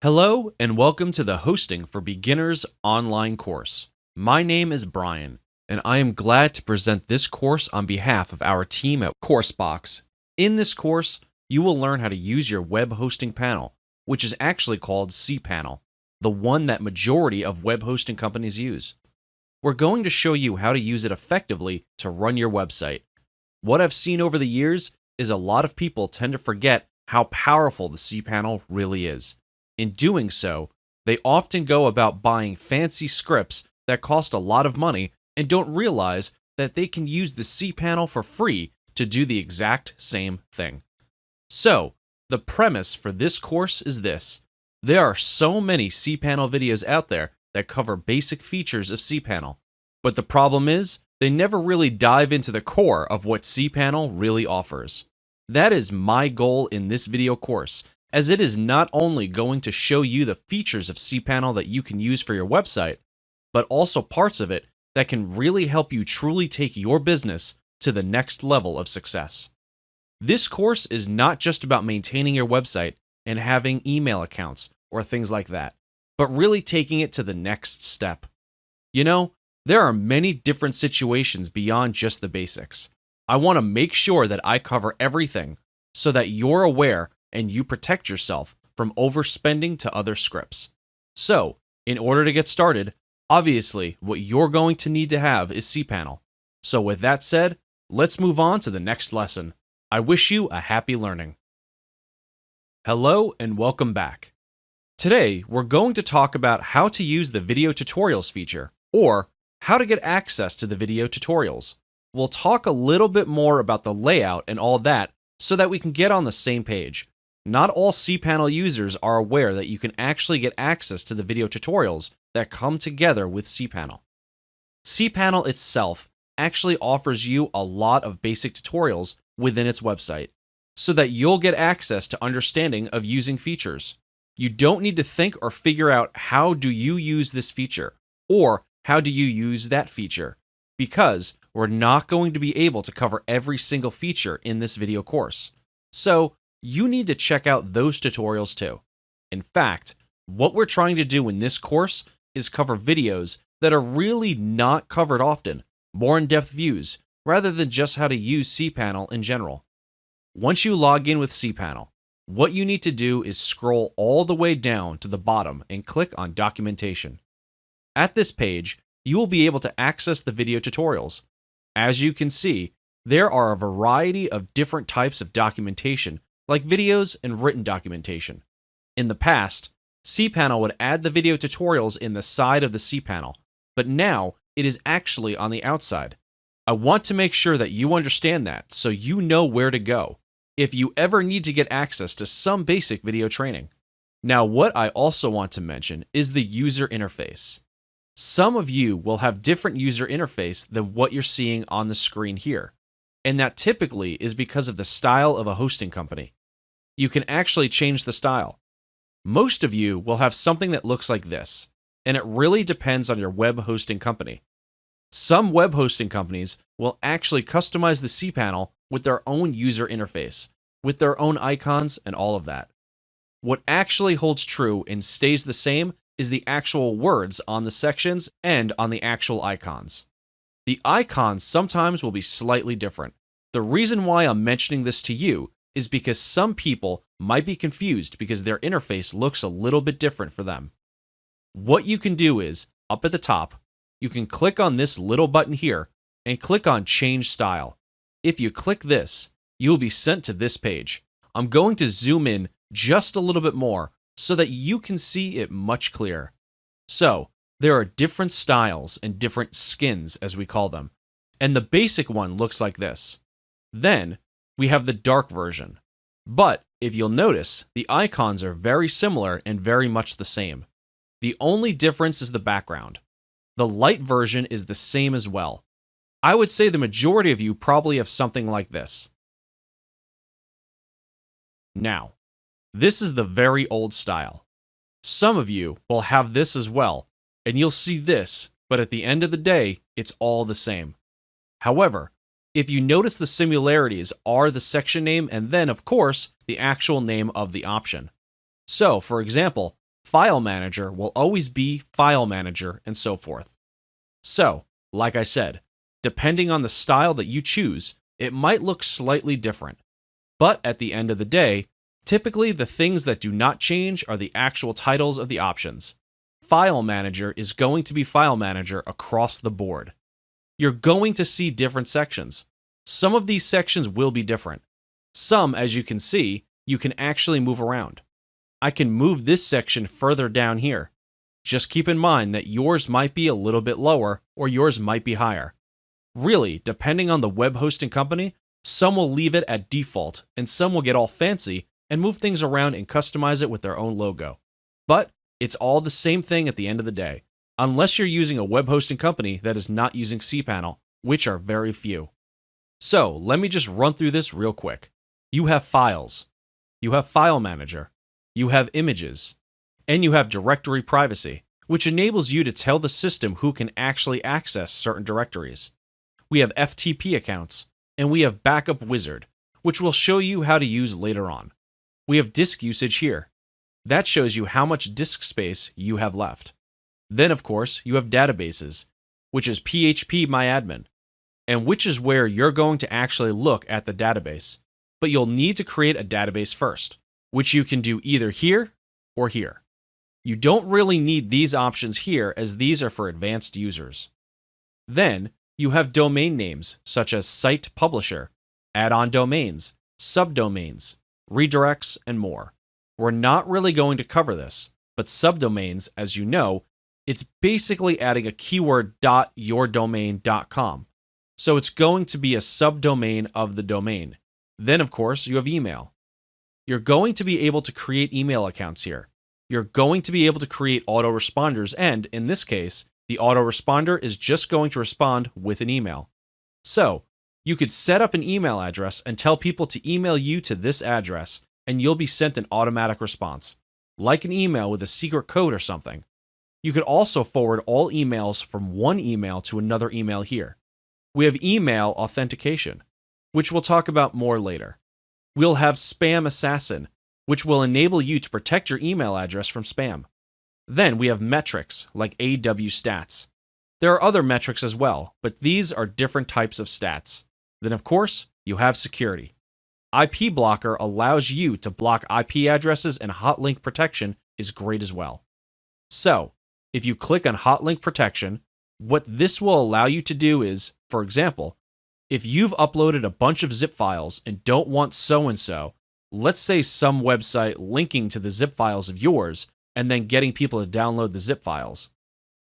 Hello and welcome to the Hosting for Beginners online course. My name is Brian, and I am glad to present this course on behalf of our team at CourseBox. In this course, you will learn how to use your web hosting panel, which is actually called cPanel, the one that majority of web hosting companies use. We're going to show you how to use it effectively to run your website. What I've seen over the years is a lot of people tend to forget how powerful the cPanel really is. In doing so, they often go about buying fancy scripts that cost a lot of money and don't realize that they can use the cPanel for free to do the exact same thing. So, the premise for this course is this. There are so many cPanel videos out there that cover basic features of cPanel, but the problem is they never really dive into the core of what cPanel really offers. That is my goal in this video course, as it is not only going to show you the features of cPanel that you can use for your website, but also parts of it that can really help you truly take your business to the next level of success. This course is not just about maintaining your website and having email accounts or things like that, but really taking it to the next step. You know, there are many different situations beyond just the basics. I want to make sure that I cover everything so that you're aware and you protect yourself from overspending to other scripts. So, in order to get started, obviously what you're going to need to have is cPanel. So with that said, let's move on to the next lesson. I wish you a happy learning. Hello and welcome back. Today, we're going to talk about how to use the video tutorials feature, or how to get access to the video tutorials. We'll talk a little bit more about the layout and all that so that we can get on the same page. Not all cPanel users are aware that you can actually get access to the video tutorials that come together with cPanel. cPanel itself actually offers you a lot of basic tutorials within its website, so that you'll get access to understanding of using features. You don't need to think or figure out how do you use this feature, or how do you use that feature, because we're not going to be able to cover every single feature in this video course. So, you need to check out those tutorials too. In fact, what we're trying to do in this course is cover videos that are really not covered often, more in-depth views, rather than just how to use cPanel in general. Once you log in with cPanel, what you need to do is scroll all the way down to the bottom and click on Documentation. At this page, you will be able to access the video tutorials. As you can see, there are a variety of different types of documentation, like videos and written documentation. In the past, cPanel would add the video tutorials in the side of the cPanel, but now it is actually on the outside. I want to make sure that you understand that so you know where to go if you ever need to get access to some basic video training. Now, what I also want to mention is the user interface. Some of you will have different user interface than what you're seeing on the screen here, and that typically is because of the style of a hosting company. You can actually change the style. Most of you will have something that looks like this, and it really depends on your web hosting company. Some web hosting companies will actually customize the cPanel with their own user interface, with their own icons and all of that. What actually holds true and stays the same is the actual words on the sections and on the actual icons. The icons sometimes will be slightly different. The reason why I'm mentioning this to you is because some people might be confused because their interface looks a little bit different for them. What you can do is, up at the top, you can click on this little button here and click on Change Style. If you click this, you'll be sent to this page. I'm going to zoom in just a little bit more so that you can see it much clearer. So, there are different styles and different skins, as we call them, and the basic one looks like this. Then, we have the dark version. But, if you'll notice, the icons are very similar and very much the same. The only difference is the background. The light version is the same as well. I would say the majority of you probably have something like this. Now, this is the very old style. Some of you will have this as well, and you'll see this, but at the end of the day, it's all the same. However, if you notice, the similarities are the section name and then, of course, the actual name of the option. So, for example, File Manager will always be File Manager, and so forth. So, like I said, depending on the style that you choose, it might look slightly different. But at the end of the day, typically the things that do not change are the actual titles of the options. File Manager is going to be File Manager across the board. You're going to see different sections. Some of these sections will be different. Some, as you can see, you can actually move around. I can move this section further down here. Just keep in mind that yours might be a little bit lower or yours might be higher. Really, depending on the web hosting company, some will leave it at default and some will get all fancy and move things around and customize it with their own logo. But it's all the same thing at the end of the day, unless you're using a web hosting company that is not using cPanel, which are very few. So let me just run through this real quick. You have files, you have File Manager, you have images, and you have directory privacy, which enables you to tell the system who can actually access certain directories. We have FTP accounts, and we have Backup Wizard, which we'll show you how to use later on. We have disk usage here. That shows you how much disk space you have left. Then, of course, you have databases, which is phpMyAdmin, and which is where you're going to actually look at the database. But you'll need to create a database first, which you can do either here or here. You don't really need these options here, as these are for advanced users. Then, you have domain names such as site publisher, add-on domains, subdomains, redirects, and more. We're not really going to cover this, but subdomains, as you know, it's basically adding a keyword .yourdomain.com. So it's going to be a subdomain of the domain. Then, of course, you have email. You're going to be able to create email accounts here. You're going to be able to create autoresponders, and in this case, the autoresponder is just going to respond with an email. So, you could set up an email address and tell people to email you to this address, and you'll be sent an automatic response, like an email with a secret code or something. You could also forward all emails from one email to another email here. We have email authentication, which we'll talk about more later. We'll have Spam Assassin, which will enable you to protect your email address from spam. Then we have metrics like Awstats. There are other metrics as well, but these are different types of stats. Then, of course, you have security. IP Blocker allows you to block IP addresses, and Hotlink Protection is great as well. So, if you click on Hotlink Protection, what this will allow you to do is, for example, if you've uploaded a bunch of zip files and don't want so-and-so, let's say some website linking to the zip files of yours and then getting people to download the zip files,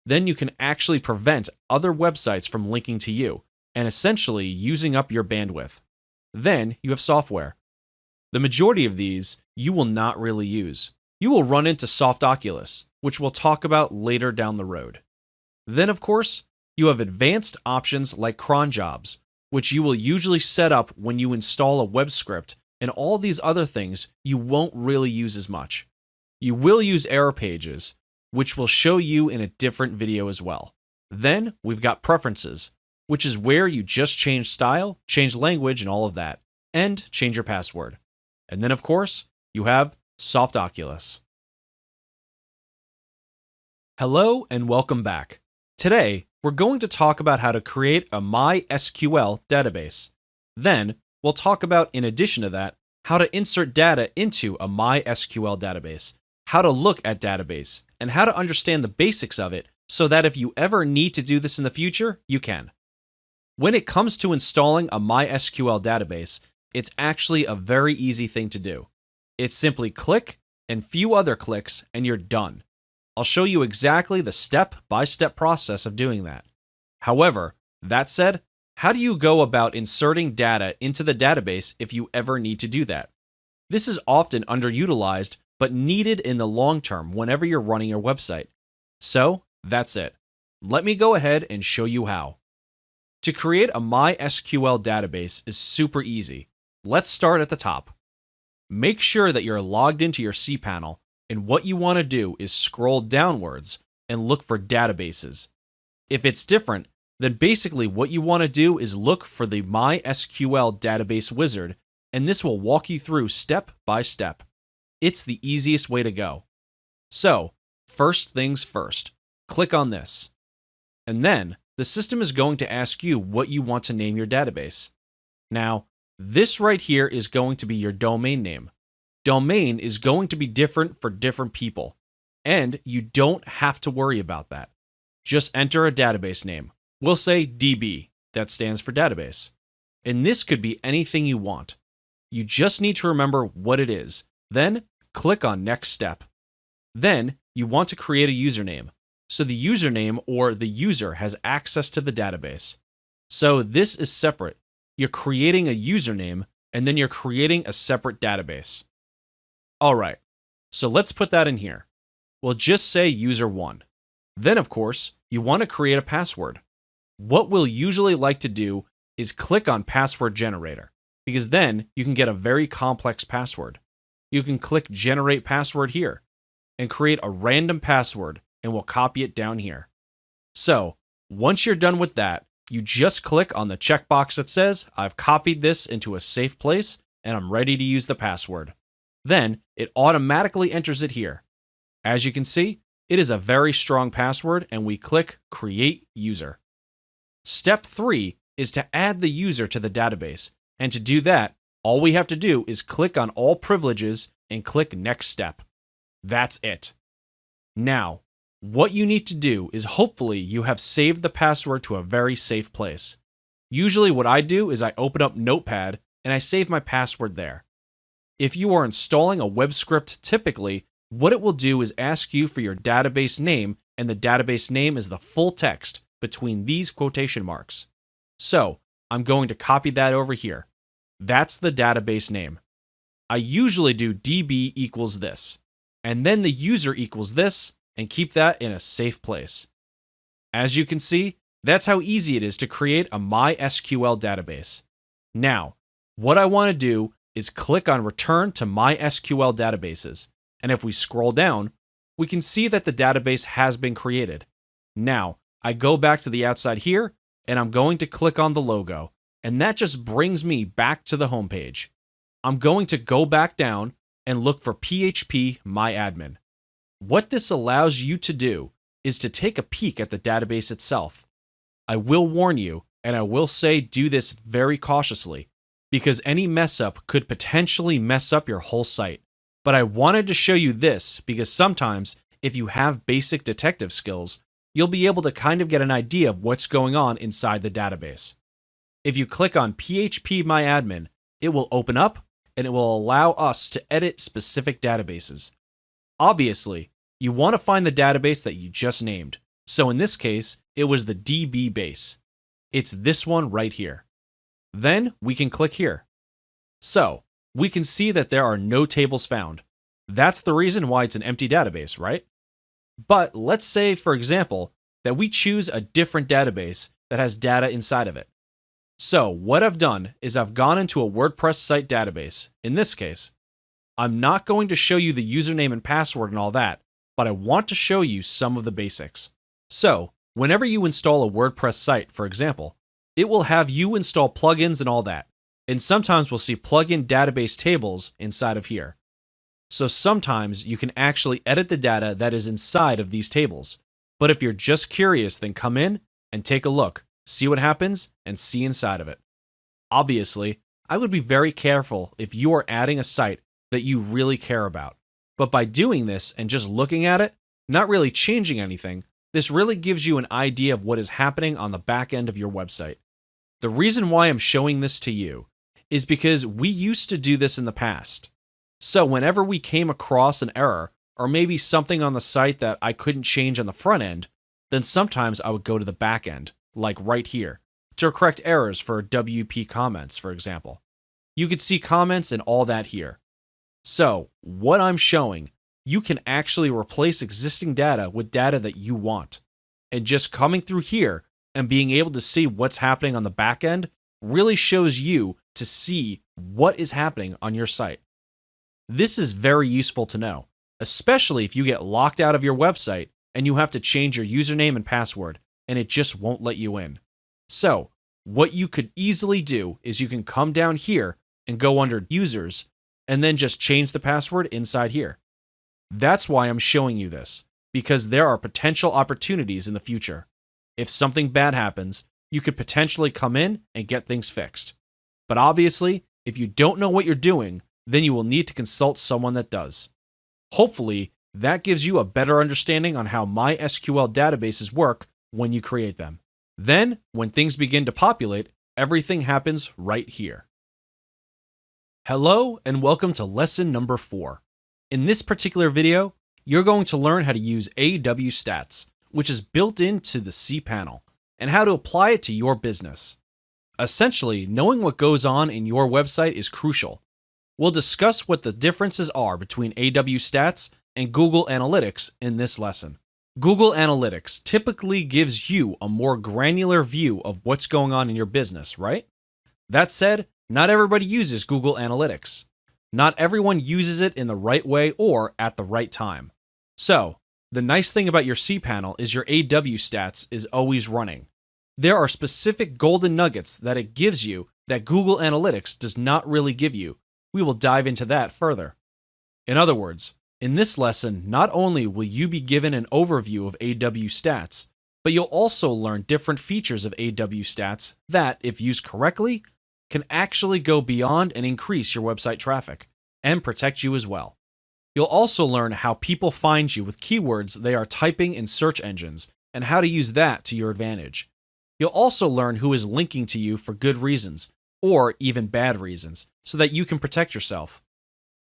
then you can actually prevent other websites from linking to you and essentially using up your bandwidth. Then you have software. The majority of these you will not really use. You will run into Softaculous, which we'll talk about later down the road. Then, of course, you have advanced options like cron jobs, which you will usually set up when you install a web script, and all these other things you won't really use as much. You will use error pages, which we'll show you in a different video as well. Then we've got preferences, which is where you just change style, change language, and all of that, and change your password. And then, of course, you have Softaculous. Hello and welcome back. Today, we're going to talk about how to create a mySQL database. Then, we'll talk about, in addition to that, how to insert data into a mySQL database, how to look at database, and how to understand the basics of it so that if you ever need to do this in the future, you can. When it comes to installing a mySQL database, it's actually a very easy thing to do. It's simply click and few other clicks and you're done. I'll show you exactly the step-by-step process of doing that. However, that said, how do you go about inserting data into the database if you ever need to do that? This is often underutilized, but needed in the long term whenever you're running your website. So, that's it. Let me go ahead and show you how. To create a mySQL database is super easy. Let's start at the top. Make sure that you're logged into your cPanel, and what you want to do is scroll downwards and look for databases. If it's different, then basically what you want to do is look for the mySQL database wizard, and this will walk you through step by step. It's the easiest way to go. So, first things first, click on this. And then the system is going to ask you what you want to name your database. Now, this right here is going to be your domain name. Domain is going to be different for different people, and you don't have to worry about that. Just enter a database name. We'll say DB, that stands for database. And this could be anything you want. You just need to remember what it is. Then click on Next Step. Then you want to create a username. So the username or the user has access to the database. So this is separate. You're creating a username and then you're creating a separate database. All right, so let's put that in here. We'll just say user1. Then, of course, you want to create a password. What we'll usually like to do is click on Password Generator, because then you can get a very complex password. You can click Generate Password here and create a random password, and we'll copy it down here. So, once you're done with that, you just click on the checkbox that says, I've copied this into a safe place and I'm ready to use the password. Then it automatically enters it here. As you can see, it is a very strong password and we click Create User. Step 3 is to add the user to the database. And to do that, all we have to do is click on All Privileges and click Next Step. That's it. Now, what you need to do is hopefully you have saved the password to a very safe place. Usually what I do is I open up Notepad and I save my password there. If you are installing a web script, typically, what it will do is ask you for your database name, and the database name is the full text between these quotation marks. So, I'm going to copy that over here. That's the database name. I usually do db equals this, and then the user equals this, and keep that in a safe place. As you can see, that's how easy it is to create a MySQL database. Now, what I want to do is click on Return to MySQL Databases, and if we scroll down, we can see that the database has been created. Now, I go back to the outside here, and I'm going to click on the logo, and that just brings me back to the home page. I'm going to go back down and look for PHP MyAdmin. What this allows you to do is to take a peek at the database itself. I will warn you, and I will say do this very cautiously, because any mess up could potentially mess up your whole site. But I wanted to show you this because sometimes, if you have basic detective skills, you'll be able to kind of get an idea of what's going on inside the database. If you click on PHP MyAdmin, it will open up and it will allow us to edit specific databases. Obviously, you want to find the database that you just named. So in this case, it was the DB base. It's this one right here. Then we can click here. So we can see that there are no tables found. That's the reason why it's an empty database, right? But let's say, for example, that we choose a different database that has data inside of it. So what I've done is I've gone into a WordPress site database. In this case, I'm not going to show you the username and password and all that, but I want to show you some of the basics. So whenever you install a WordPress site, for example, it will have you install plugins and all that. And sometimes we'll see plugin database tables inside of here. So sometimes you can actually edit the data that is inside of these tables. But if you're just curious, then come in and take a look, see what happens, and see inside of it. Obviously, I would be very careful if you are adding a site that you really care about. But by doing this and just looking at it, not really changing anything, this really gives you an idea of what is happening on the back end of your website. The reason why I'm showing this to you is because we used to do this in the past. So whenever we came across an error, or maybe something on the site that I couldn't change on the front end, then sometimes I would go to the back end, like right here, to correct errors for WP comments, for example. You could see comments and all that here. So what I'm showing, you can actually replace existing data with data that you want. And just coming through here and being able to see what's happening on the back end really shows you to see what is happening on your site. This is very useful to know, especially if you get locked out of your website and you have to change your username and password and it just won't let you in. So what you could easily do is you can come down here and go under users and then just change the password inside here. That's why I'm showing you this, because there are potential opportunities in the future. If something bad happens, you could potentially come in and get things fixed. But obviously, if you don't know what you're doing, then you will need to consult someone that does. Hopefully, that gives you a better understanding on how MySQL databases work when you create them. Then, when things begin to populate, everything happens right here. Hello, and welcome to lesson number 4. In this particular video, you're going to learn how to use Awstats, which is built into the cPanel, and how to apply it to your business. Essentially, knowing what goes on in your website is crucial. We'll discuss what the differences are between Awstats and Google Analytics in this lesson. Google Analytics typically gives you a more granular view of what's going on in your business, right? That said, not everybody uses Google Analytics. Not everyone uses it in the right way or at the right time. So, the nice thing about your cPanel is your Awstats is always running. There are specific golden nuggets that it gives you that Google Analytics does not really give you. We will dive into that further. In other words, in this lesson, not only will you be given an overview of Awstats, but you'll also learn different features of Awstats that, if used correctly, can actually go beyond and increase your website traffic and protect you as well. You'll also learn how people find you with keywords they are typing in search engines and how to use that to your advantage. You'll also learn who is linking to you for good reasons or even bad reasons so that you can protect yourself.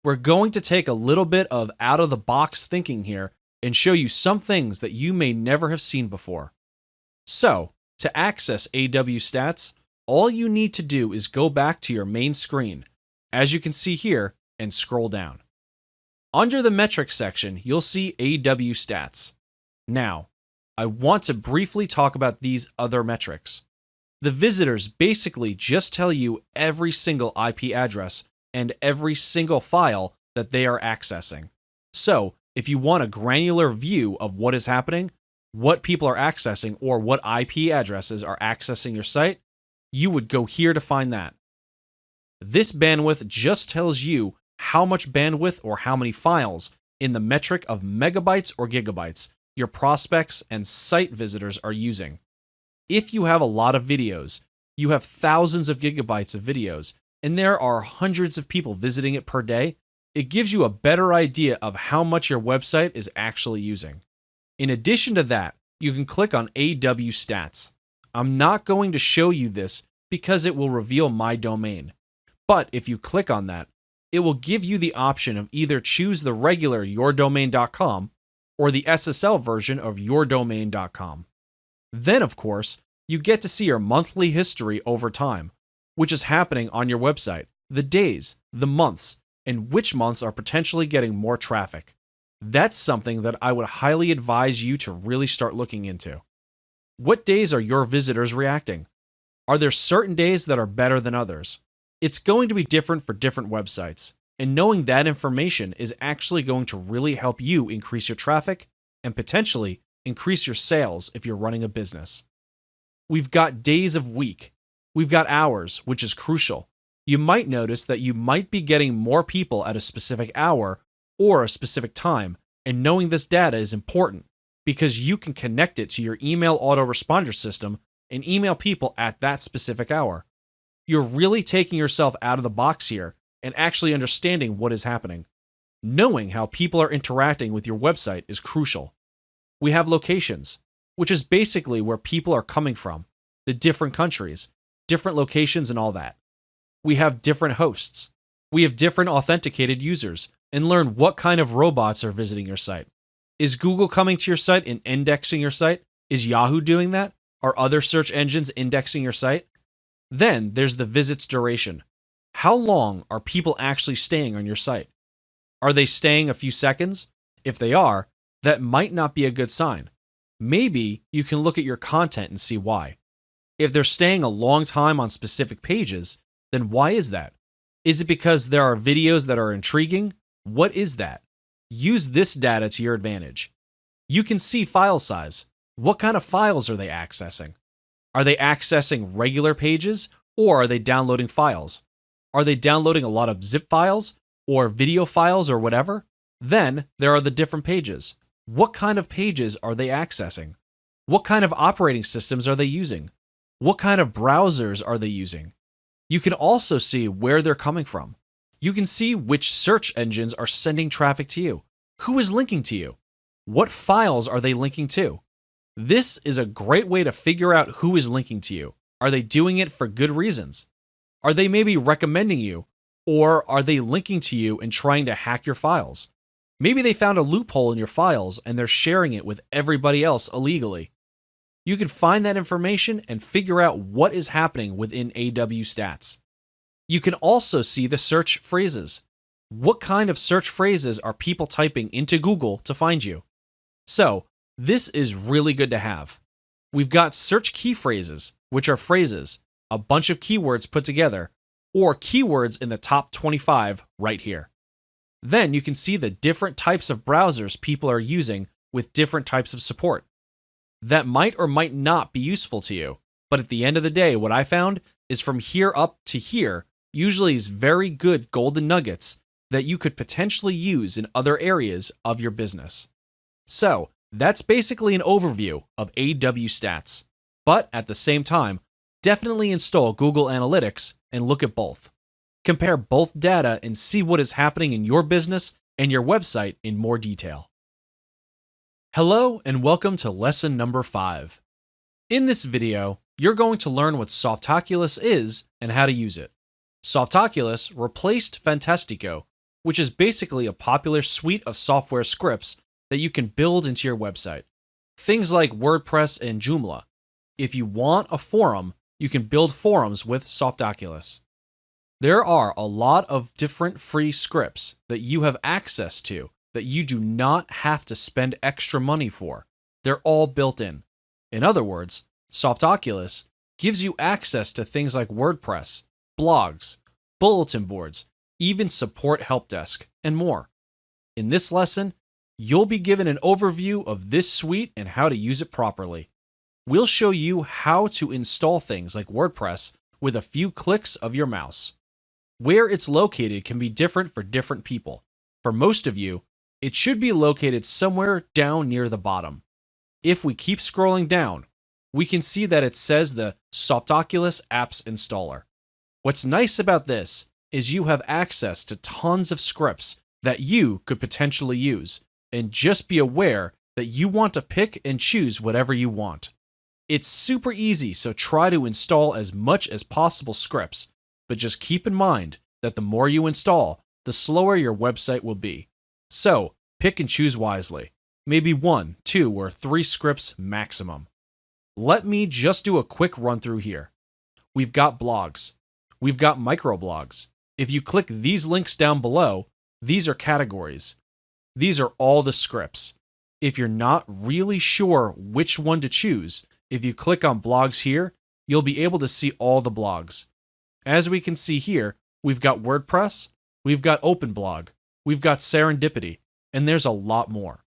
We're going to take a little bit of out-of-the-box thinking here and show you some things that you may never have seen before. So, to access Awstats, all you need to do is go back to your main screen, as you can see here, and scroll down. Under the metrics section, you'll see Awstats. Now, I want to briefly talk about these other metrics. The visitors basically just tell you every single IP address and every single file that they are accessing. So, if you want a granular view of what is happening, what people are accessing, or what IP addresses are accessing your site, you would go here to find that. This bandwidth just tells you how much bandwidth or how many files in the metric of megabytes or gigabytes your prospects and site visitors are using. If you have a lot of videos, you have thousands of gigabytes of videos, and there are hundreds of people visiting it per day, it gives you a better idea of how much your website is actually using. In addition to that, you can click on Awstats. I'm not going to show you this because it will reveal my domain. But if you click on that, it will give you the option of either choose the regular yourdomain.com or the SSL version of yourdomain.com. Then, of course, you get to see your monthly history over time, which is happening on your website, the days, the months, and which months are potentially getting more traffic. That's something that I would highly advise you to really start looking into. What days are your visitors reacting? Are there certain days that are better than others? It's going to be different for different websites, and knowing that information is actually going to really help you increase your traffic and potentially increase your sales if you're running a business. We've got days of week. We've got hours, which is crucial. You might notice that you might be getting more people at a specific hour or a specific time, and knowing this data is important because you can connect it to your email autoresponder system and email people at that specific hour. You're really taking yourself out of the box here and actually understanding what is happening. Knowing how people are interacting with your website is crucial. We have locations, which is basically where people are coming from, the different countries, different locations, and all that. We have different hosts. We have different authenticated users, and learn what kind of robots are visiting your site. Is Google coming to your site and indexing your site? Is Yahoo doing that? Are other search engines indexing your site? Then there's the visit's duration. How long are people actually staying on your site? Are they staying a few seconds? If they are, that might not be a good sign. Maybe you can look at your content and see why. If they're staying a long time on specific pages, then why is that? Is it because there are videos that are intriguing? What is that? Use this data to your advantage. You can see file size. What kind of files are they accessing? Are they accessing regular pages or are they downloading files? Are they downloading a lot of zip files or video files or whatever? Then there are the different pages. What kind of pages are they accessing? What kind of operating systems are they using? What kind of browsers are they using? You can also see where they're coming from. You can see which search engines are sending traffic to you. Who is linking to you? What files are they linking to? This is a great way to figure out who is linking to you. Are they doing it for good reasons? Are they maybe recommending you? Or are they linking to you and trying to hack your files? Maybe they found a loophole in your files and they're sharing it with everybody else illegally. You can find that information and figure out what is happening within Awstats. You can also see the search phrases. What kind of search phrases are people typing into Google to find you? So, this is really good to have. We've got search key phrases, which are phrases, a bunch of keywords put together, or keywords in the top 25 right here. Then you can see the different types of browsers people are using with different types of support. That might or might not be useful to you, but at the end of the day, what I found is from here up to here usually is very good golden nuggets that you could potentially use in other areas of your business. So, that's basically an overview of Awstats. But at the same time, definitely install Google Analytics and look at both. Compare both data and see what is happening in your business and your website in more detail. Hello and welcome to lesson number 5. In this video, you're going to learn what Softaculous is and how to use it. Softaculous replaced Fantastico, which is basically a popular suite of software scripts that you can build into your website. Things like WordPress and Joomla. If you want a forum, you can build forums with Softaculous. There are a lot of different free scripts that you have access to that you do not have to spend extra money for. They're all built in. In other words, Softaculous gives you access to things like WordPress, blogs, bulletin boards, even support help desk, and more. In this lesson, you'll be given an overview of this suite and how to use it properly. We'll show you how to install things like WordPress with a few clicks of your mouse. Where it's located can be different for different people. For most of you, it should be located somewhere down near the bottom. If we keep scrolling down, we can see that it says the Softaculous Apps Installer. What's nice about this is you have access to tons of scripts that you could potentially use, and just be aware that you want to pick and choose whatever you want. It's super easy, so try to install as much as possible scripts, but just keep in mind that the more you install, the slower your website will be. So, pick and choose wisely. Maybe 1, 2, or 3 scripts maximum. Let me just do a quick run through here. We've got blogs. We've got microblogs. If you click these links down below, these are categories. These are all the scripts. If you're not really sure which one to choose, if you click on blogs here, you'll be able to see all the blogs. As we can see here, we've got WordPress, we've got OpenBlog, we've got Serendipity, and there's a lot more.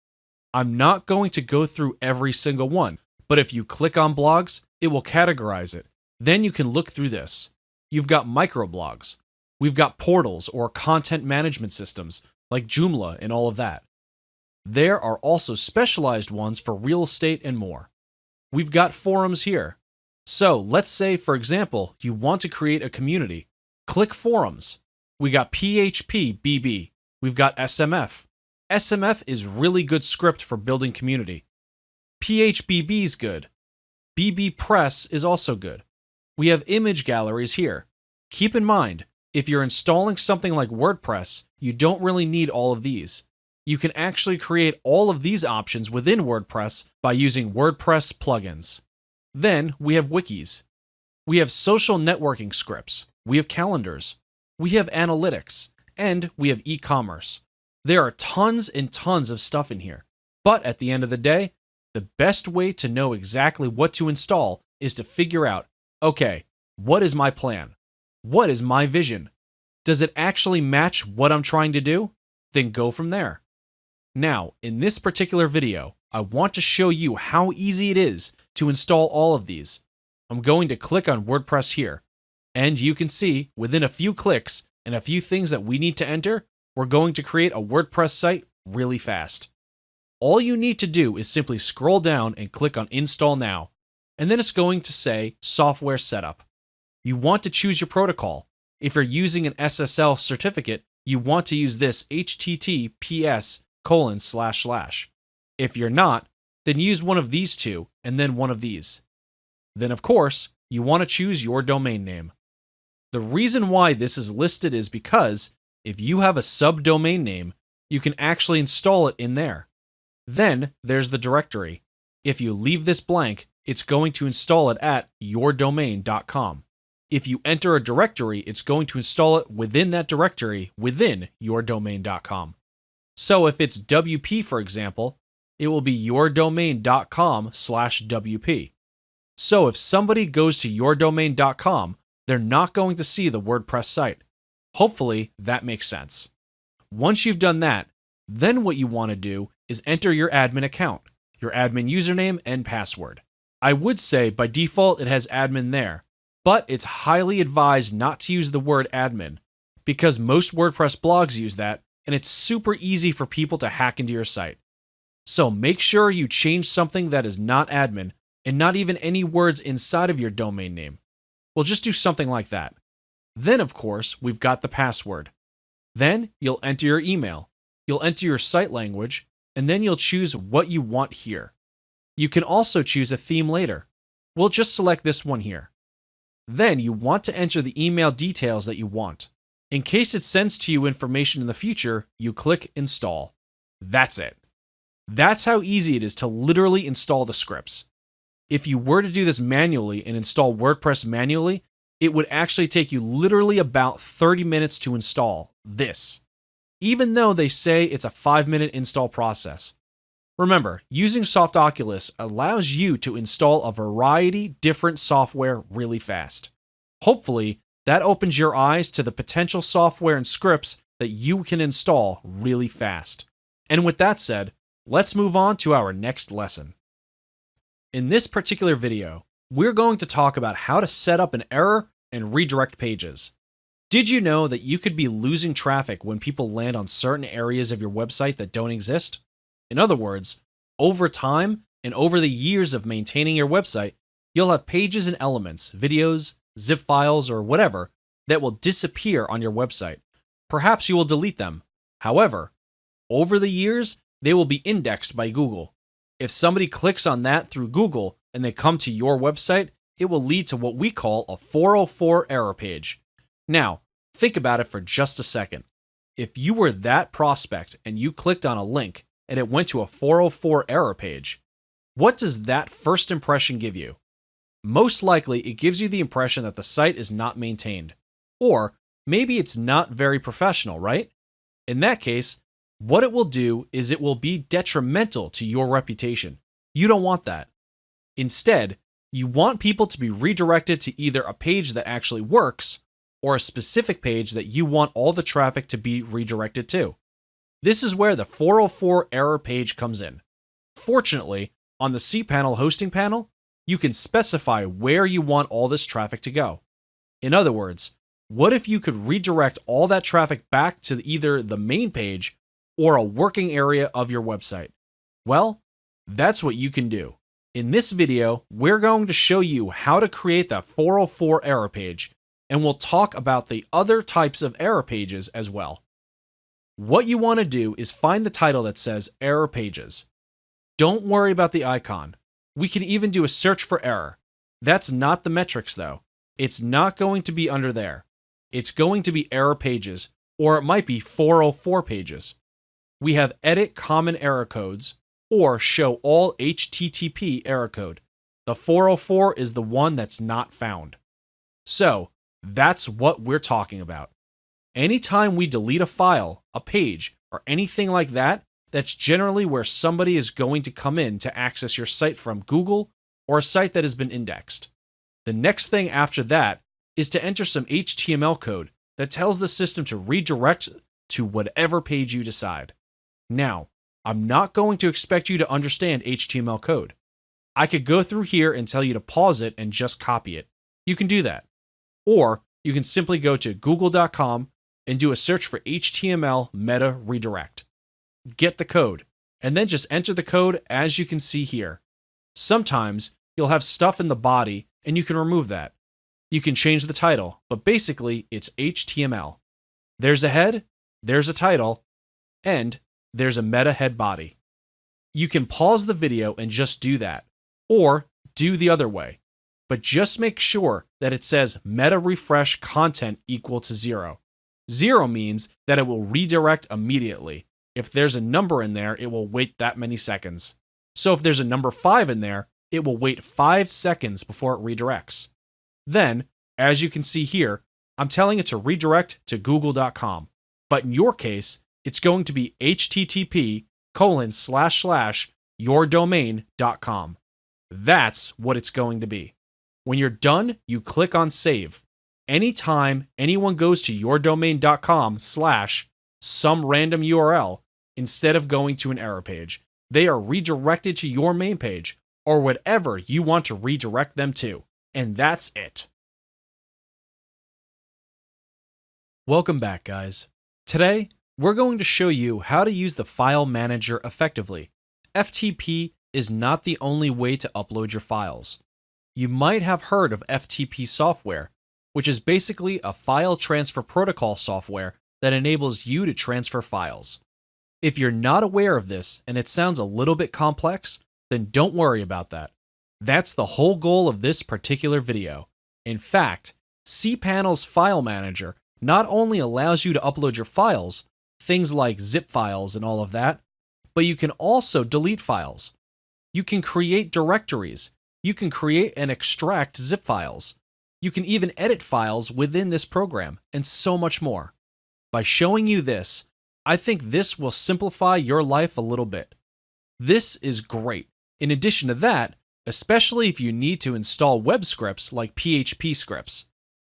I'm not going to go through every single one, but if you click on blogs, it will categorize it. Then you can look through this. You've got microblogs. We've got portals or content management systems like Joomla and all of that. There are also specialized ones for real estate and more. We've got forums here. So let's say, for example, you want to create a community. Click forums. We got PHP BB. We've got SMF. SMF is really good script for building community. PHBB is good. BB Press is also good. We have image galleries here. Keep in mind, if you're installing something like WordPress, you don't really need all of these. You can actually create all of these options within WordPress by using WordPress plugins. Then we have wikis. We have social networking scripts. We have calendars. We have analytics. And we have e-commerce. There are tons and tons of stuff in here. But at the end of the day, the best way to know exactly what to install is to figure out, okay, what is my plan? What is my vision? Does it actually match what I'm trying to do? Then go from there. Now, in this particular video, I want to show you how easy it is to install all of these. I'm going to click on WordPress here, and you can see within a few clicks and a few things that we need to enter, we're going to create a WordPress site really fast. All you need to do is simply scroll down and click on Install Now, and then it's going to say Software Setup. You want to choose your protocol. If you're using an SSL certificate, you want to use this https://. If you're not, then use one of these two and then one of these. Then, of course, you want to choose your domain name. The reason why this is listed is because if you have a subdomain name, you can actually install it in there. Then there's the directory. If you leave this blank, it's going to install it at yourdomain.com. If you enter a directory, it's going to install it within that directory within yourdomain.com. So if it's WP, for example, it will be yourdomain.com/WP. So if somebody goes to yourdomain.com, they're not going to see the WordPress site. Hopefully that makes sense. Once you've done that, then what you want to do is enter your admin account, your admin username and password. I would say by default it has admin there, but it's highly advised not to use the word admin because most WordPress blogs use that and it's super easy for people to hack into your site. So make sure you change something that is not admin and not even any words inside of your domain name. We'll just do something like that. Then, of course, we've got the password. Then you'll enter your email. You'll enter your site language, and then you'll choose what you want here. You can also choose a theme later. We'll just select this one here. Then you want to enter the email details that you want. In case it sends to you information in the future, you click Install. That's it. That's how easy it is to literally install the scripts. If you were to do this manually and install WordPress manually, it would actually take you literally about 30 minutes to install this, even though they say it's a 5-minute install process. Remember, using Softaculous allows you to install a variety of different software really fast. Hopefully, that opens your eyes to the potential software and scripts that you can install really fast. And with that said, let's move on to our next lesson. In this particular video, we're going to talk about how to set up an error and redirect pages. Did you know that you could be losing traffic when people land on certain areas of your website that don't exist? In other words, over time and over the years of maintaining your website, you'll have pages and elements, videos, zip files, or whatever that will disappear on your website. Perhaps you will delete them. However, over the years, they will be indexed by Google. If somebody clicks on that through Google and they come to your website, it will lead to what we call a 404 error page. Now, think about it for just a second. If you were that prospect and you clicked on a link and it went to a 404 error page, what does that first impression give you? Most likely, it gives you the impression that the site is not maintained. Or maybe it's not very professional, right? In that case, what it will do is it will be detrimental to your reputation. You don't want that. Instead, you want people to be redirected to either a page that actually works or a specific page that you want all the traffic to be redirected to. This is where the 404 error page comes in. Fortunately, on the cPanel hosting panel, you can specify where you want all this traffic to go. In other words, what if you could redirect all that traffic back to either the main page or a working area of your website? Well, that's what you can do. In this video, we're going to show you how to create that 404 error page, and we'll talk about the other types of error pages as well. What you want to do is find the title that says Error Pages. Don't worry about the icon. We can even do a search for error. That's not the metrics though. It's not going to be under there. It's going to be error pages, or it might be 404 pages. We have edit common error codes or show all HTTP error code. The 404 is the one that's not found. So that's what we're talking about. Anytime we delete a file, a page, or anything like that, that's generally where somebody is going to come in to access your site from Google or a site that has been indexed. The next thing after that is to enter some HTML code that tells the system to redirect to whatever page you decide. Now, I'm not going to expect you to understand HTML code. I could go through here and tell you to pause it and just copy it. You can do that. Or you can simply go to google.com and do a search for HTML meta redirect. get the code, and then just enter the code as you can see here. Sometimes you'll have stuff in the body and you can remove that. You can change the title, but basically it's HTML. There's a head, there's a title, and there's a meta head body. You can pause the video and just do that, or do the other way. But just make sure that it says meta refresh content equal to 0. 0 means that it will redirect immediately. If there's a number in there, it will wait that many seconds. So if there's a number 5 in there, it will wait 5 seconds before it redirects. Then, as you can see here, I'm telling it to redirect to google.com. But in your case, it's going to be http://yourdomain.com. That's what it's going to be. When you're done, you click on save. Anytime anyone goes to yourdomain.com/some random URL, instead of going to an error page, they are redirected to your main page or whatever you want to redirect them to. And that's it. Welcome back, guys. Today, we're going to show you how to use the file manager effectively. FTP is not the only way to upload your files. You might have heard of FTP software, which is basically a file transfer protocol software that enables you to transfer files. If you're not aware of this and it sounds a little bit complex, then don't worry about that. That's the whole goal of this particular video. In fact, cPanel's file manager not only allows you to upload your files, things like zip files and all of that, but you can also delete files. You can create directories. You can create and extract zip files. You can even edit files within this program, and so much more. By showing you this, I think this will simplify your life a little bit. This is great. In addition to that, especially if you need to install web scripts like PHP scripts.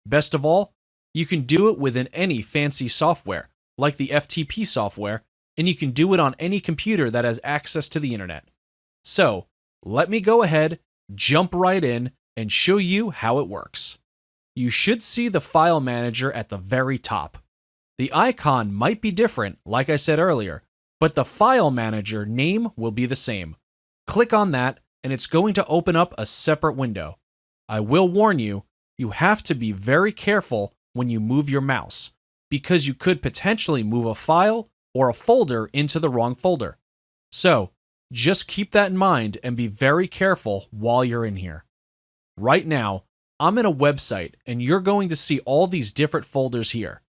Best of all, you can do it within any fancy software, like the FTP software, and you can do it on any computer that has access to the internet. So, let me go ahead, jump right in, and show you how it works. You should see the file manager at the very top. The icon might be different, like I said earlier, but the file manager name will be the same. Click on that, and it's going to open up a separate window. I will warn you, you have to be very careful when you move your mouse, because you could potentially move a file or a folder into the wrong folder. So, just keep that in mind and be very careful while you're in here. Right now, I'm in a website and you're going to see all these different folders here.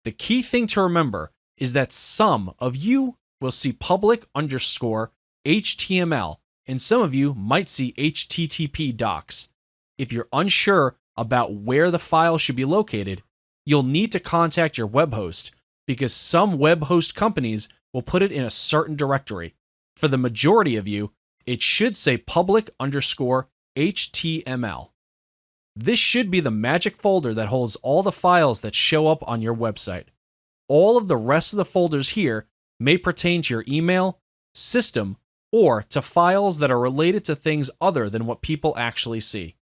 The key thing to remember is that some of you will see public_HTML and some of you might see HTTP docs. If you're unsure about where the file should be located, you'll need to contact your web host because some web host companies will put it in a certain directory. For the majority of you, it should say public_HTML. This should be the magic folder that holds all the files that show up on your website. All of the rest of the folders here may pertain to your email, system, or to files that are related to things other than what people actually see.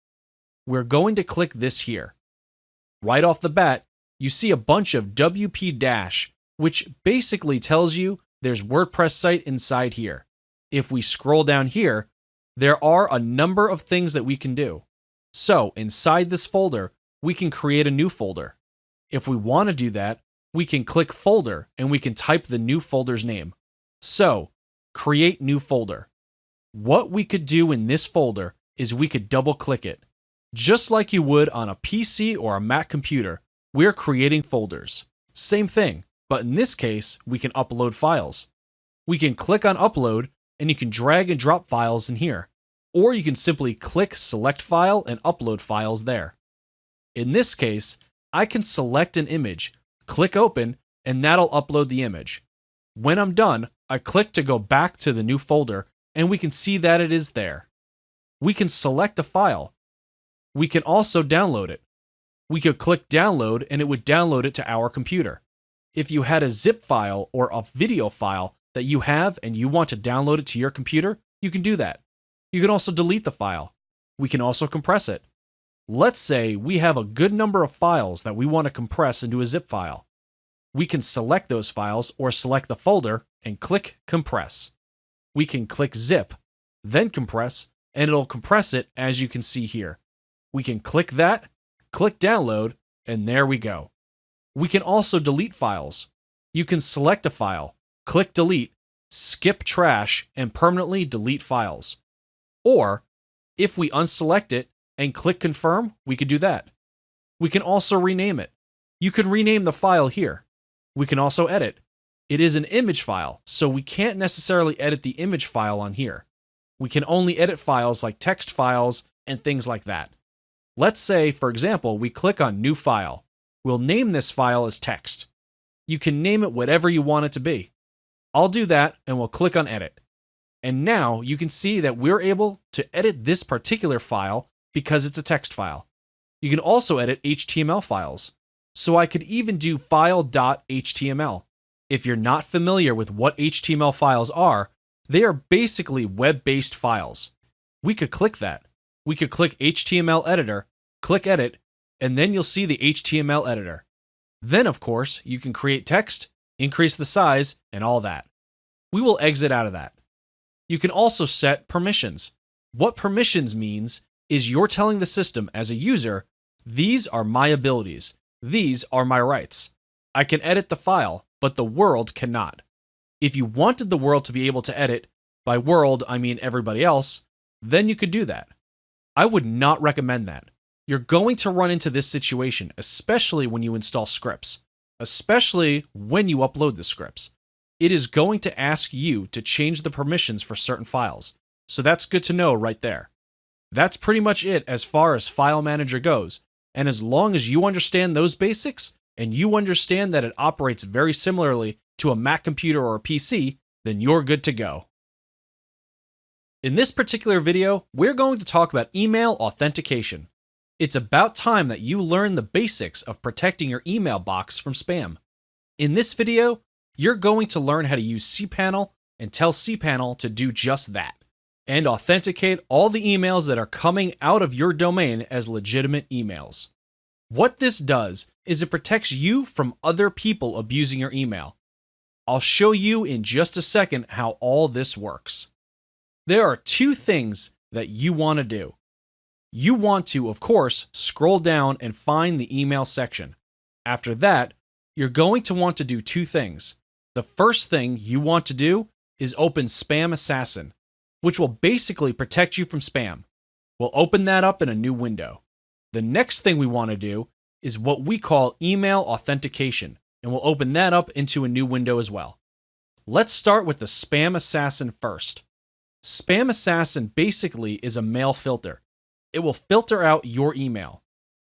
We're going to click this here. Right off the bat, you see a bunch of WP-, which basically tells you there's WordPress site inside here. If we scroll down here, there are a number of things that we can do. So inside this folder, we can create a new folder. If we want to do that, we can click folder and we can type the new folder's name. So, create new folder. What we could do in this folder is we could double click it. Just like you would on a PC or a Mac computer, we're creating folders. Same thing, but in this case, we can upload files. We can click on upload and you can drag and drop files in here. Or you can simply click select file and upload files there. In this case, I can select an image, click open, and that'll upload the image. When I'm done, I click to go back to the new folder and we can see that it is there. We can select a file. We can also download it. We could click download and it would download it to our computer. If you had a zip file or a video file that you have and you want to download it to your computer, you can do that. You can also delete the file. We can also compress it. Let's say we have a good number of files that we want to compress into a zip file. We can select those files or select the folder and click compress. We can click zip, then compress, and it'll compress it as you can see here. We can click that, click download, and there we go. We can also delete files. You can select a file, click delete, skip trash, and permanently delete files. Or, if we unselect it and click confirm, we could do that. We can also rename it. You can rename the file here. We can also edit. It is an image file, so we can't necessarily edit the image file on here. We can only edit files like text files and things like that. Let's say, for example, we click on New File. We'll name this file as text. You can name it whatever you want it to be. I'll do that and we'll click on Edit. And now you can see that we're able to edit this particular file because it's a text file. You can also edit HTML files. So I could even do file.html. If you're not familiar with what HTML files are, they are basically web-based files. We could click that. We could click HTML editor, click edit, and then you'll see the HTML editor. Then, of course, you can create text, increase the size, and all that. We will exit out of that. You can also set permissions. What permissions means is you're telling the system as a user, these are my abilities, these are my rights. I can edit the file, but the world cannot. If you wanted the world to be able to edit, by world I mean everybody else, then you could do that. I would not recommend that. You're going to run into this situation, especially when you install scripts, especially when you upload the scripts. It is going to ask you to change the permissions for certain files, so that's good to know right there. That's pretty much it as far as File Manager goes, and as long as you understand those basics, and you understand that it operates very similarly to a Mac computer or a PC, then you're good to go. In this particular video, we're going to talk about email authentication. It's about time that you learn the basics of protecting your email box from spam. In this video, you're going to learn how to use cPanel and tell cPanel to do just that, and authenticate all the emails that are coming out of your domain as legitimate emails. What this does is it protects you from other people abusing your email. I'll show you in just a second how all this works. There are two things that you want to do. You want to, of course, scroll down and find the email section. After that, you're going to want to do two things. The first thing you want to do is open Spam Assassin, which will basically protect you from spam. We'll open that up in a new window. The next thing we want to do is what we call email authentication, and we'll open that up into a new window as well. Let's start with the Spam Assassin first. Spam Assassin basically is a mail filter. It will filter out your email.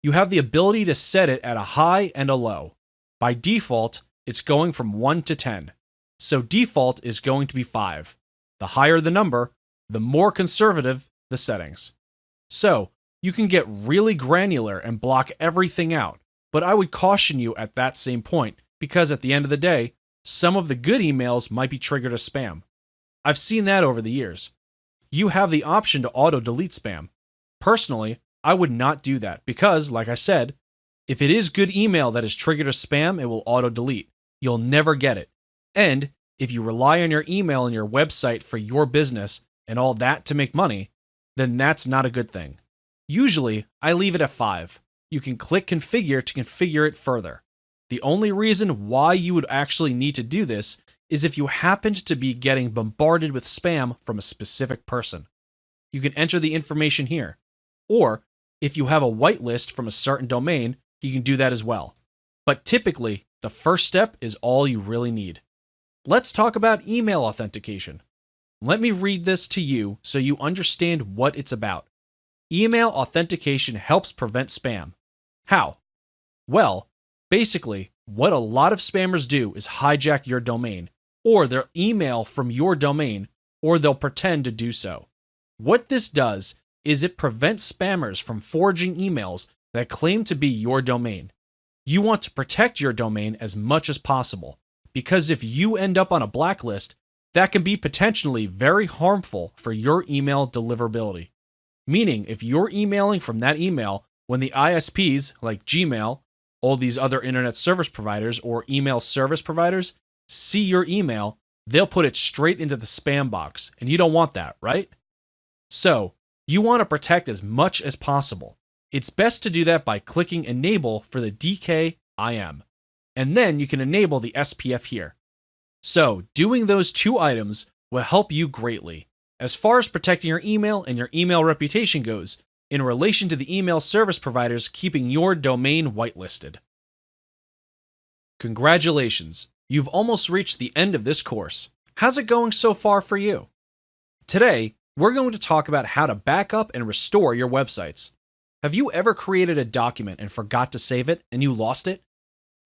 You have the ability to set it at a high and a low. By default, it's going from 1 to 10. So default is going to be 5. The higher the number, the more conservative the settings. So you can get really granular and block everything out, but I would caution you at that same point because at the end of the day, some of the good emails might be triggered as spam. I've seen that over the years. You have the option to auto-delete spam. Personally, I would not do that because, like I said, if it is good email that is triggered as spam, it will auto-delete. You'll never get it. And if you rely on your email and your website for your business and all that to make money, then that's not a good thing. Usually, I leave it at 5. You can click Configure to configure it further. The only reason why you would actually need to do this is if you happened to be getting bombarded with spam from a specific person. You can enter the information here. Or, if you have a whitelist from a certain domain, you can do that as well. But typically, the first step is all you really need. Let's talk about email authentication. Let me read this to you so you understand what it's about. Email authentication helps prevent spam. How? Well, basically, what a lot of spammers do is hijack your domain, or they'll email from your domain, or they'll pretend to do so. What this does is it prevents spammers from forging emails that claim to be your domain. You want to protect your domain as much as possible, because if you end up on a blacklist, that can be potentially very harmful for your email deliverability. Meaning, if you're emailing from that email when the ISPs, like Gmail, all these other internet service providers or email service providers see your email, they'll put it straight into the spam box, and you don't want that, right? So, you want to protect as much as possible. It's best to do that by clicking Enable for the DKIM, and then you can enable the SPF here. So, doing those two items will help you greatly. As far as protecting your email and your email reputation goes, in relation to the email service providers keeping your domain whitelisted. Congratulations, you've almost reached the end of this course. How's it going so far for you? Today, we're going to talk about how to back up and restore your websites. Have you ever created a document and forgot to save it and you lost it?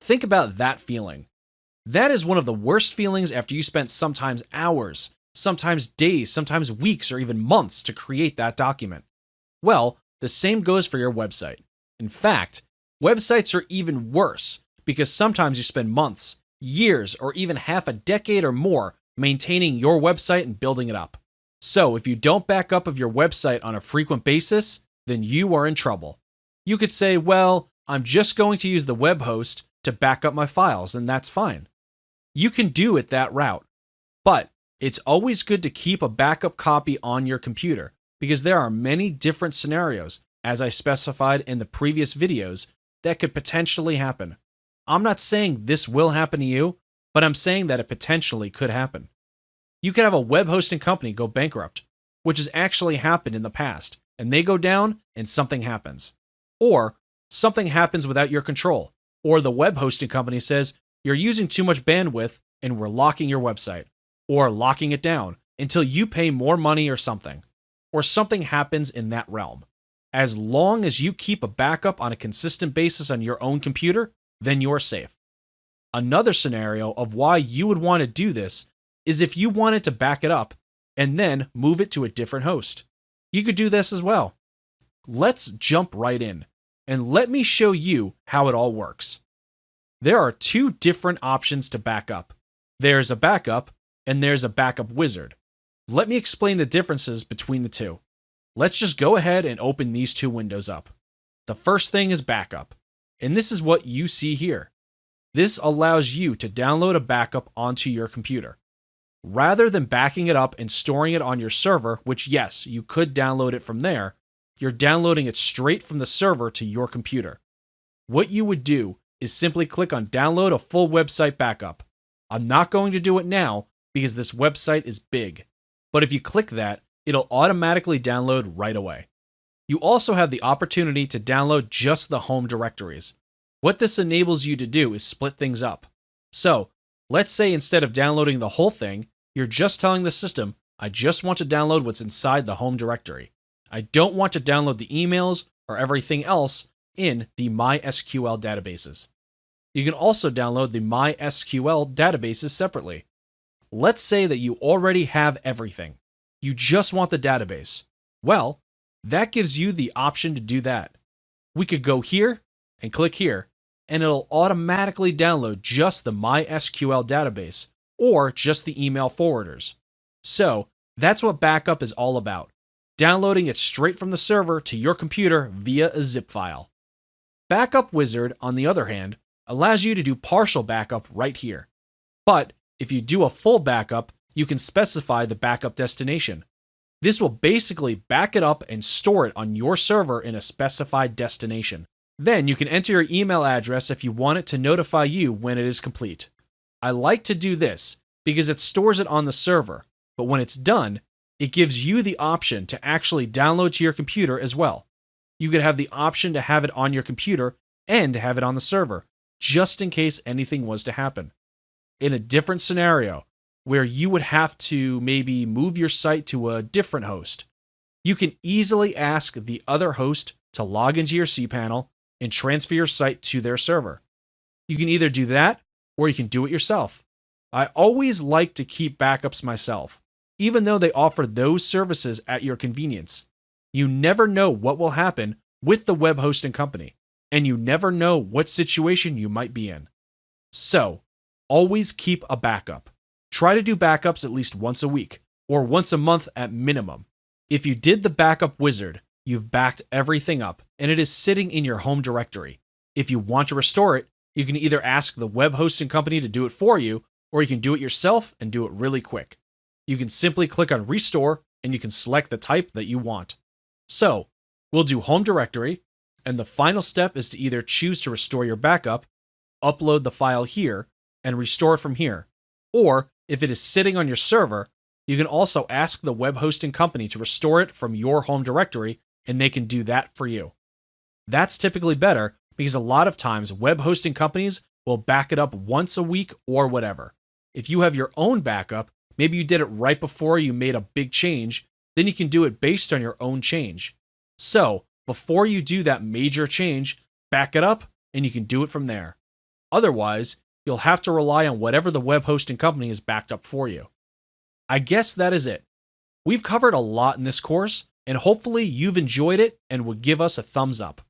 Think about that feeling. That is one of the worst feelings after you spent sometimes hours, sometimes days, sometimes weeks, or even months to create that document. Well, the same goes for your website. In fact, websites are even worse because sometimes you spend months, years, or even half a decade or more maintaining your website and building it up. So if you don't back up of your website on a frequent basis, then you are in trouble. You could say, well, I'm just going to use the web host to back up my files, and that's fine. You can do it that route, but it's always good to keep a backup copy on your computer because there are many different scenarios, as I specified in the previous videos, that could potentially happen. I'm not saying this will happen to you, but I'm saying that it potentially could happen. You could have a web hosting company go bankrupt, which has actually happened in the past, and they go down and something happens. Or something happens without your control, or the web hosting company says you're using too much bandwidth and we're locking your website, or locking it down until you pay more money or something happens in that realm. As long as you keep a backup on a consistent basis on your own computer, then you're safe. Another scenario of why you would want to do this is if you wanted to back it up and then move it to a different host. You could do this as well. Let's jump right in and let me show you how it all works. There are two different options to back up. There's a backup and there's a backup wizard. Let me explain the differences between the two. Let's just go ahead and open these two windows up. The first thing is backup, and this is what you see here. This allows you to download a backup onto your computer. Rather than backing it up and storing it on your server, which yes, you could download it from there, you're downloading it straight from the server to your computer. What you would do is simply click on Download a full website backup. I'm not going to do it now because this website is big, but if you click that, it'll automatically download right away. You also have the opportunity to download just the home directories. What this enables you to do is split things up. So, let's say instead of downloading the whole thing, you're just telling the system, I just want to download what's inside the home directory. I don't want to download the emails or everything else in the MySQL databases. You can also download the MySQL databases separately. Let's say that you already have everything. You just want the database. Well, that gives you the option to do that. We could go here and click here, and it'll automatically download just the MySQL database or just the email forwarders. So that's what backup is all about. Downloading it straight from the server to your computer via a zip file. Backup Wizard, on the other hand, allows you to do partial backup right here. But if you do a full backup, you can specify the backup destination. This will basically back it up and store it on your server in a specified destination. Then you can enter your email address if you want it to notify you when it is complete. I like to do this because it stores it on the server, but when it's done, it gives you the option to actually download to your computer as well. You could have the option to have it on your computer and have it on the server, just in case anything was to happen. In a different scenario, where you would have to maybe move your site to a different host, you can easily ask the other host to log into your cPanel and transfer your site to their server. You can either do that or you can do it yourself. I always like to keep backups myself, even though they offer those services at your convenience. You never know what will happen with the web hosting company, and you never know what situation you might be in. So, always keep a backup. Try to do backups at least once a week, or once a month at minimum. If you did the backup wizard, you've backed everything up, and it is sitting in your home directory. If you want to restore it, you can either ask the web hosting company to do it for you, or you can do it yourself and do it really quick. You can simply click on Restore and you can select the type that you want. So, we'll do Home Directory, and the final step is to either choose to restore your backup, upload the file here, and restore it from here. Or, if it is sitting on your server, you can also ask the web hosting company to restore it from your home directory, and they can do that for you. That's typically better because a lot of times web hosting companies will back it up once a week or whatever. If you have your own backup, maybe you did it right before you made a big change, then you can do it based on your own change. So, before you do that major change, back it up and you can do it from there. Otherwise, you'll have to rely on whatever the web hosting company has backed up for you. I guess that is it. We've covered a lot in this course, and hopefully you've enjoyed it and would give us a thumbs up.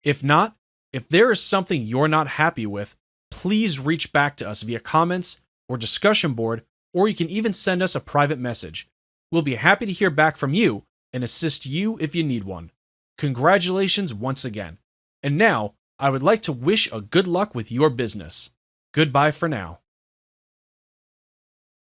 If not, if there is something you're not happy with, please reach back to us via comments or discussion board, or you can even send us a private message. We'll be happy to hear back from you and assist you if you need one. Congratulations once again. And now, I would like to wish a good luck with your business. Goodbye for now.